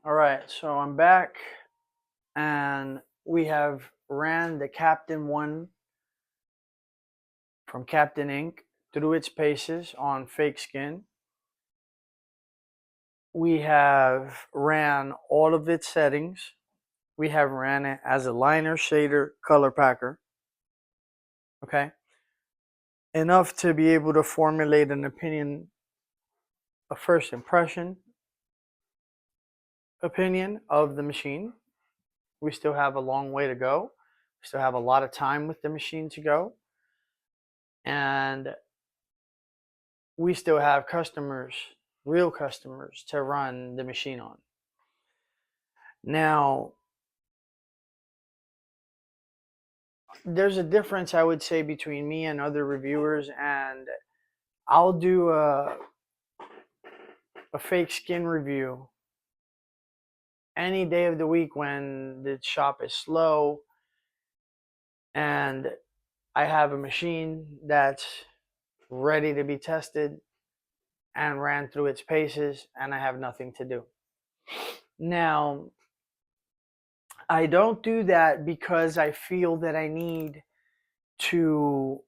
All right, so I'm back and we have ran the CPT ONE from CPT Ink through its paces on fake skin. We have ran all of its settings. We have ran it as a liner, shader, color packer. Okay. Enough to be able to formulate an opinion, a first impression opinion of the machine. We still have a long way to go. We still have a lot of time with the machine to go. And we still have customers, real customers, to run the machine on. Now, there's a difference, I would say, between me and other reviewers, and I'll do a fake skin review any day of the week when the shop is slow and I have a machine that's ready to be tested and ran through its paces and I have nothing to do. Now, I don't do that because I feel that I need to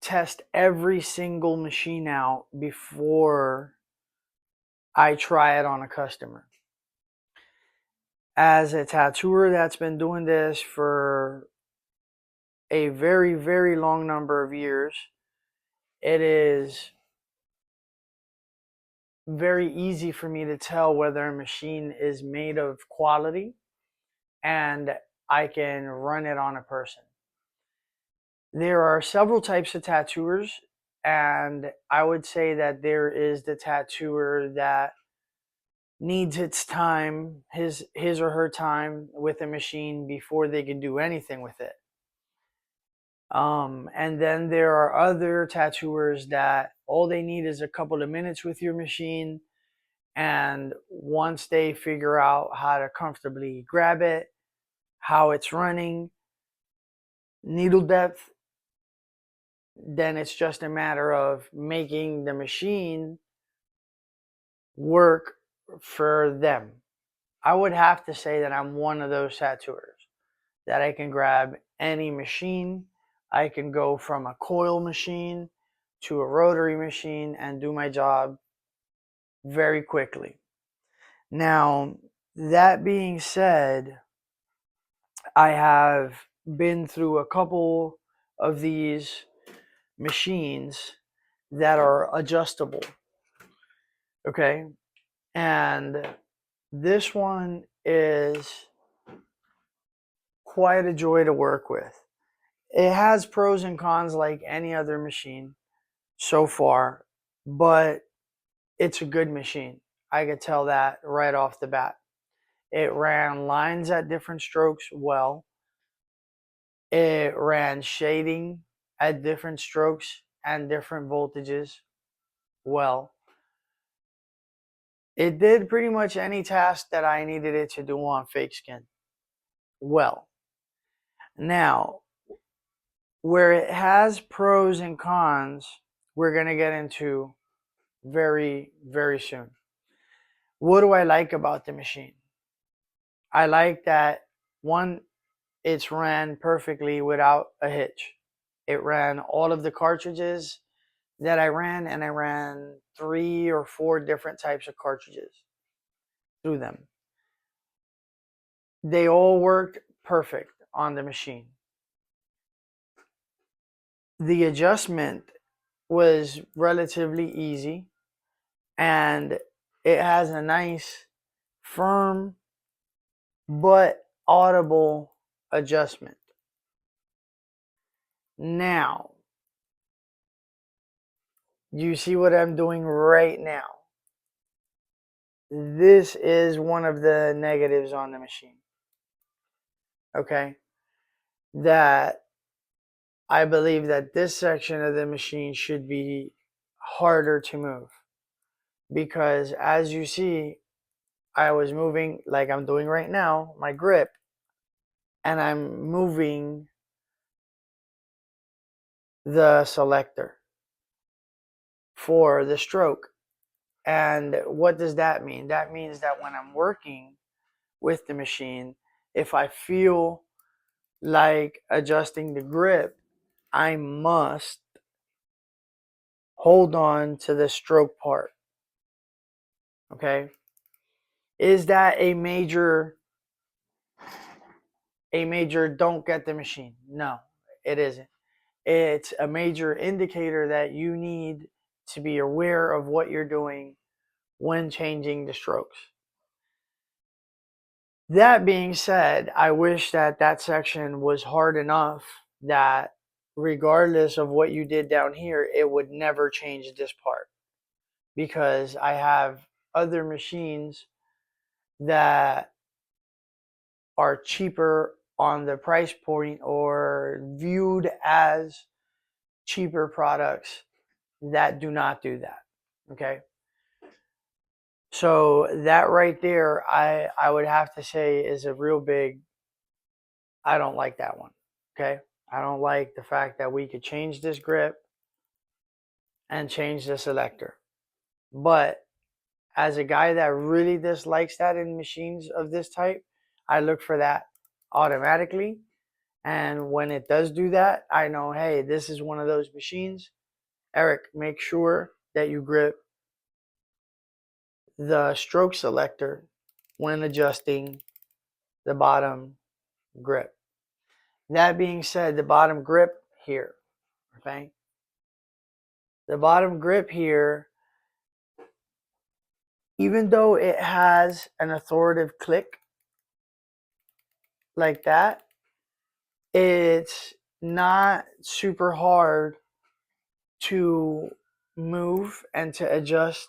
test every single machine out before I try it on a customer. As a tattooer that's been doing this for a very, very long number of years, it is very easy for me to tell whether a machine is made of quality and I can run it on a person. There are several types of tattooers, and I would say that there is the tattooer that needs its time, his or her time with a machine before they can do anything with it. And then there are other tattooers that all they need is a couple of minutes with your machine, and once they figure out how to comfortably grab it, how it's running, needle depth, then it's just a matter of making the machine work for them. I would have to say that I'm one of those tattooers, that I can grab any machine. I can go from a coil machine to a rotary machine and do my job very quickly. Now, that being said, I have been through a couple of these machines that are adjustable. Okay. And this one is quite a joy to work with. It has pros and cons like any other machine so far, but it's a good machine. I could tell that right off the bat. It ran lines at different strokes well. It ran shading at different strokes and different voltages well. It did pretty much any task that I needed it to do on fake skin well. Now, where it has pros and cons, we're going to get into very, very soon. What do I like about the machine? I like that, one, it's ran perfectly without a hitch. It ran all of the cartridges that I ran, and I ran 3 or 4 different types of cartridges through them. They all worked perfect on the machine. The adjustment was relatively easy, and it has a nice, firm, but audible adjustment. Now, you see what I'm doing right now? This is one of the negatives on the machine. Okay? That I believe that this section of the machine should be harder to move. Because as you see, I was moving like I'm doing right now, my grip, and I'm moving the selector for the stroke. And what does that mean? That means that when I'm working with the machine, if I feel like adjusting the grip, I must hold on to the stroke part. Okay? Is that a major don't get the machine? No, it isn't. It's a major indicator that you need to be aware of what you're doing when changing the strokes. That being said, I wish that that section was hard enough that regardless of what you did down here, it would never change this part, because I have other machines that are cheaper on the price point or viewed as cheaper products that do not do that. Okay. So that right there, I would have to say is a real big, I don't like that one. Okay. I don't like the fact that we could change this grip and change the selector. But as a guy that really dislikes that in machines of this type, I look for that automatically. And when it does do that, I know, hey, this is one of those machines. Eric, make sure that you grip the stroke selector when adjusting the bottom grip. That being said, the bottom grip here, okay? The bottom grip here, even though it has an authoritative click like that, it's not super hard to move and to adjust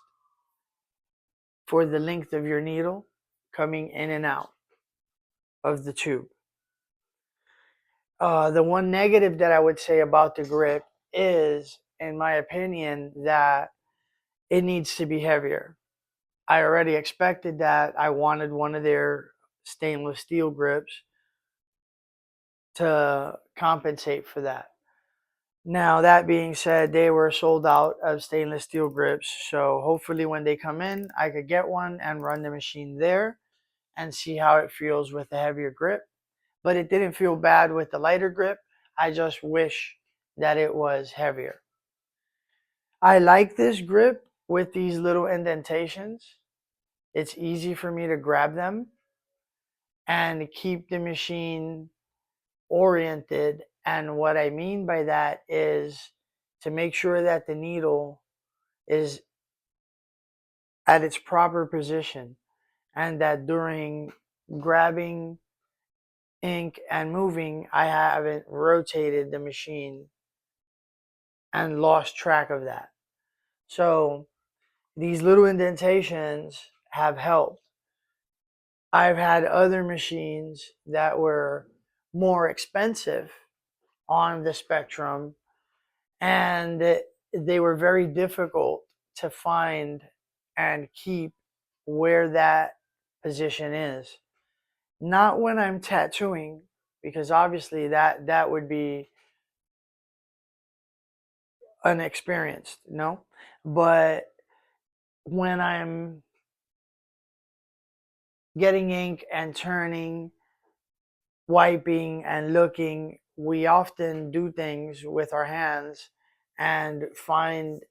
for the length of your needle coming in and out of the tube. The one negative that I would say about the grip is, in my opinion, that it needs to be heavier. I already expected that. I wanted one of their stainless steel grips to compensate for that. Now, that being said, they were sold out of stainless steel grips. So hopefully when they come in, I could get one and run the machine there and see how it feels with the heavier grip. But it didn't feel bad with the lighter grip. I just wish that it was heavier. I like this grip with these little indentations. It's easy for me to grab them and keep the machine oriented. And what I mean by that is to make sure that the needle is at its proper position, and that during grabbing ink and moving, I haven't rotated the machine and lost track of that. So these little indentations have helped. I've had other machines that were more expensive on the spectrum, and they were very difficult to find and keep where that position is. Not when I'm tattooing, because obviously that would be unexperienced, no? But when I'm getting ink and turning, wiping and looking, we often do things with our hands and find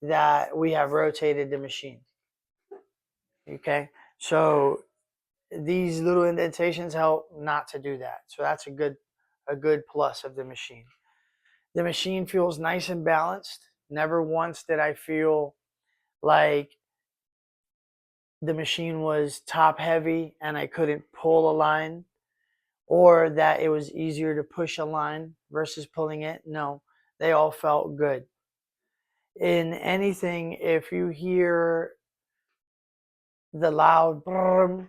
that we have rotated the machine. Okay, so these little indentations help not to do that. So that's a good plus of the machine. The machine feels nice and balanced. Never once did I feel like the machine was top heavy and I couldn't pull a line, or that it was easier to push a line versus pulling it. No, they all felt good. In anything, if you hear the loud brrrm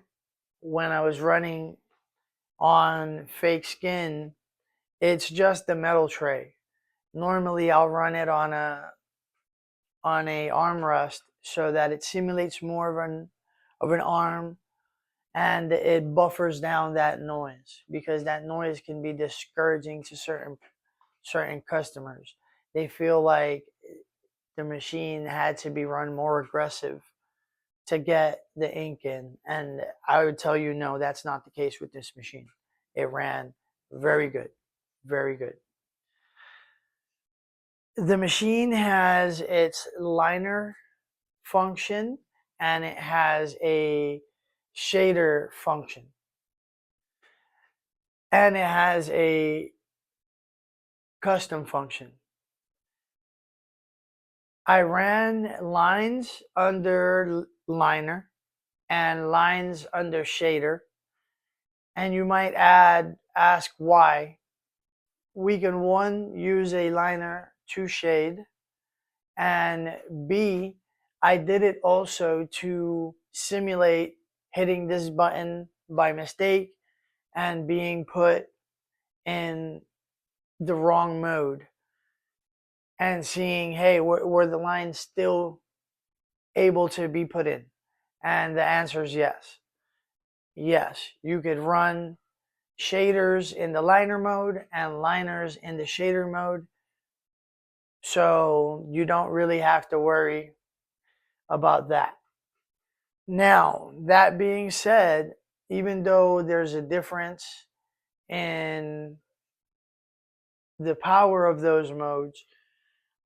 when I was running on fake skin, it's just the metal tray. Normally I'll run it on a armrest so that it simulates more of an arm, and it buffers down that noise, because that noise can be discouraging to certain customers. They feel like the machine had to be run more aggressive to get the ink in. And I would tell you, no, that's not the case with this machine. It ran very good, very good. The machine has its liner function and it has a shader function. And it has a custom function. I ran lines under liner and lines under shader. And you might ask why. We can, one, use a liner to shade, and B, I did it also to simulate hitting this button by mistake and being put in the wrong mode and seeing, hey, were the lines still able to be put in? And the answer is yes. Yes, you could run shaders in the liner mode and liners in the shader mode. So you don't really have to worry about that. Now, that being said, even though there's a difference in the power of those modes,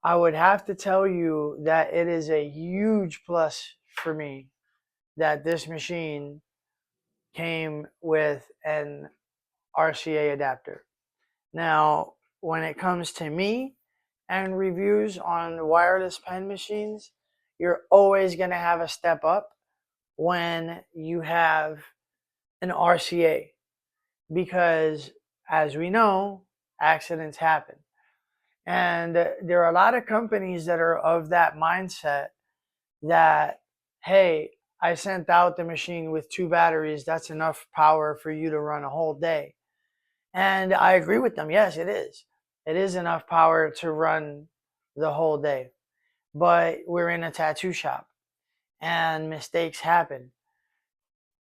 I would have to tell you that it is a huge plus for me that this machine came with an RCA adapter. Now, when it comes to me and reviews on wireless pen machines, you're always going to have a step up when you have an RCA because, as we know, accidents happen. And there are a lot of companies that are of that mindset that, hey, I sent out the machine with 2 batteries. That's enough power for you to run a whole day. And I agree with them. Yes, it is. It is enough power to run the whole day. But we're in a tattoo shop and mistakes happen.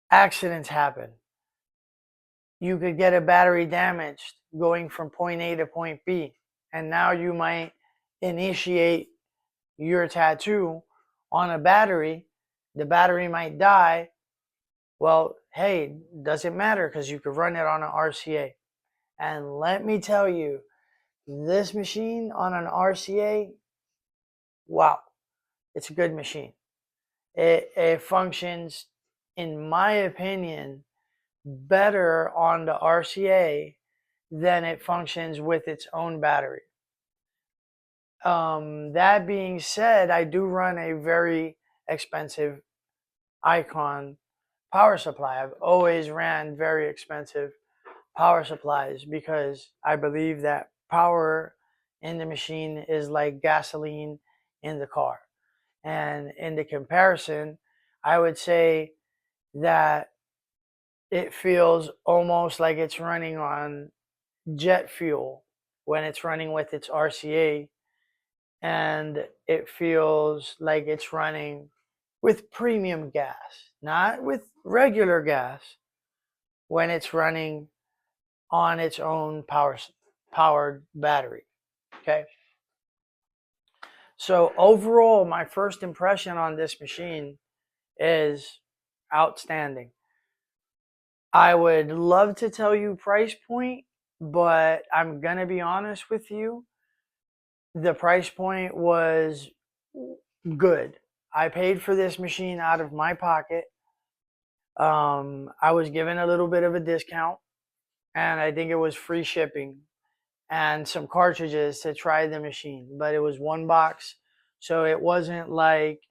Accidents happen. You could get a battery damaged going from point A to point B. And now you might initiate your tattoo on a battery. The battery might die. Well, hey, doesn't matter because you could run it on an RCA. And let me tell you, this machine on an RCA, wow, it's a good machine. It functions, in my opinion, better on the RCA than it functions with its own battery. That being said, I do run a very expensive Icon power supply. I've always ran very expensive power supplies because I believe that power in the machine is like gasoline in the car. And in the comparison, I would say that it feels almost like it's running on jet fuel when it's running with its RCA, and it feels like it's running with premium gas, not with regular gas, when it's running on its own powered battery. Okay. So overall, my first impression on this machine is outstanding. I would love to tell you price point, but I'm going to be honest with you. The price point was good. I paid for this machine out of my pocket. I was given a little bit of a discount, and I think it was free shipping and some cartridges to try the machine, but it was one box. So it wasn't like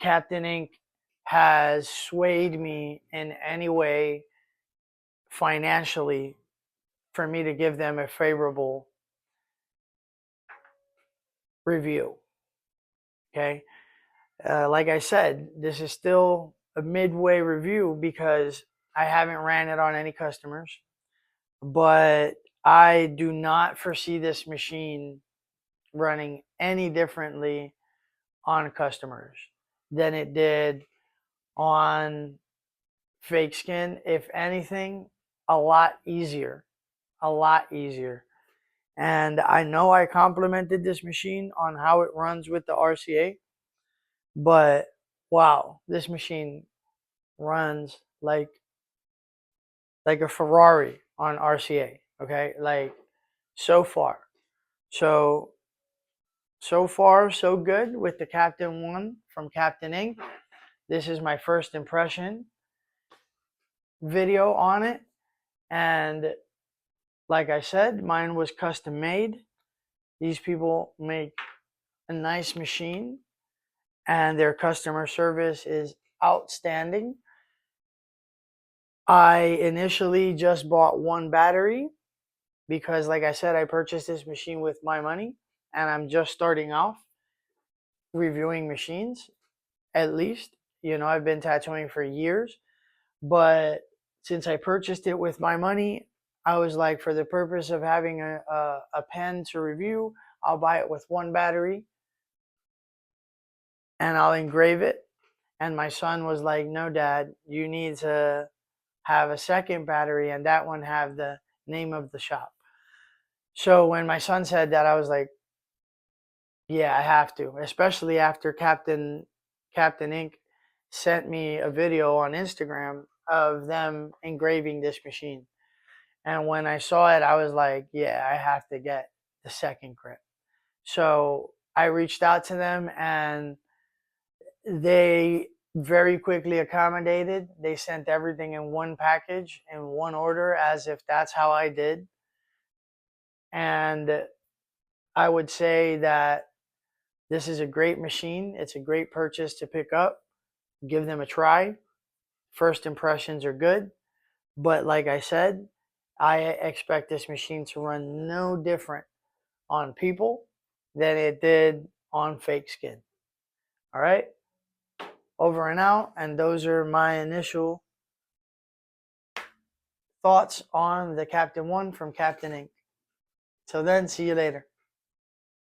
Captain Ink has swayed me in any way financially for me to give them a favorable review. Okay. Like I said, this is still a midway review because I haven't ran it on any customers, but I do not foresee this machine running any differently on customers than it did on fake skin. If anything, a lot easier, a lot easier. And I know I complimented this machine on how it runs with the RCA, but wow, this machine runs like a Ferrari on RCA. Okay, like so far. So far so good with the Captain One from Captain Ink. This is my first impression video on it, and like I said, mine was custom made. These people make a nice machine, and their customer service is outstanding. I initially just bought one battery because, like I said, I purchased this machine with my money, and I'm just starting off reviewing machines. At least, I've been tattooing for years, but since I purchased it with my money, I was like, for the purpose of having a pen to review, I'll buy it with one battery and I'll engrave it. And my son was like, no, Dad, you need to have a second battery and that one have the name of the shop. So when my son said that, I was like, yeah, I have to, especially after Captain Ink sent me a video on Instagram of them engraving this machine. And when I saw it, I was like, yeah, I have to get the second grip. So I reached out to them and they very quickly accommodated. They sent everything in one package, in one order, as if that's how I did. And I would say that this is a great machine. It's a great purchase to pick up. Give them a try. First impressions are good. But like I said, I expect this machine to run no different on people than it did on fake skin. All right? Over and out. And those are my initial thoughts on the Captain One from Captain Ink. Till then, see you later.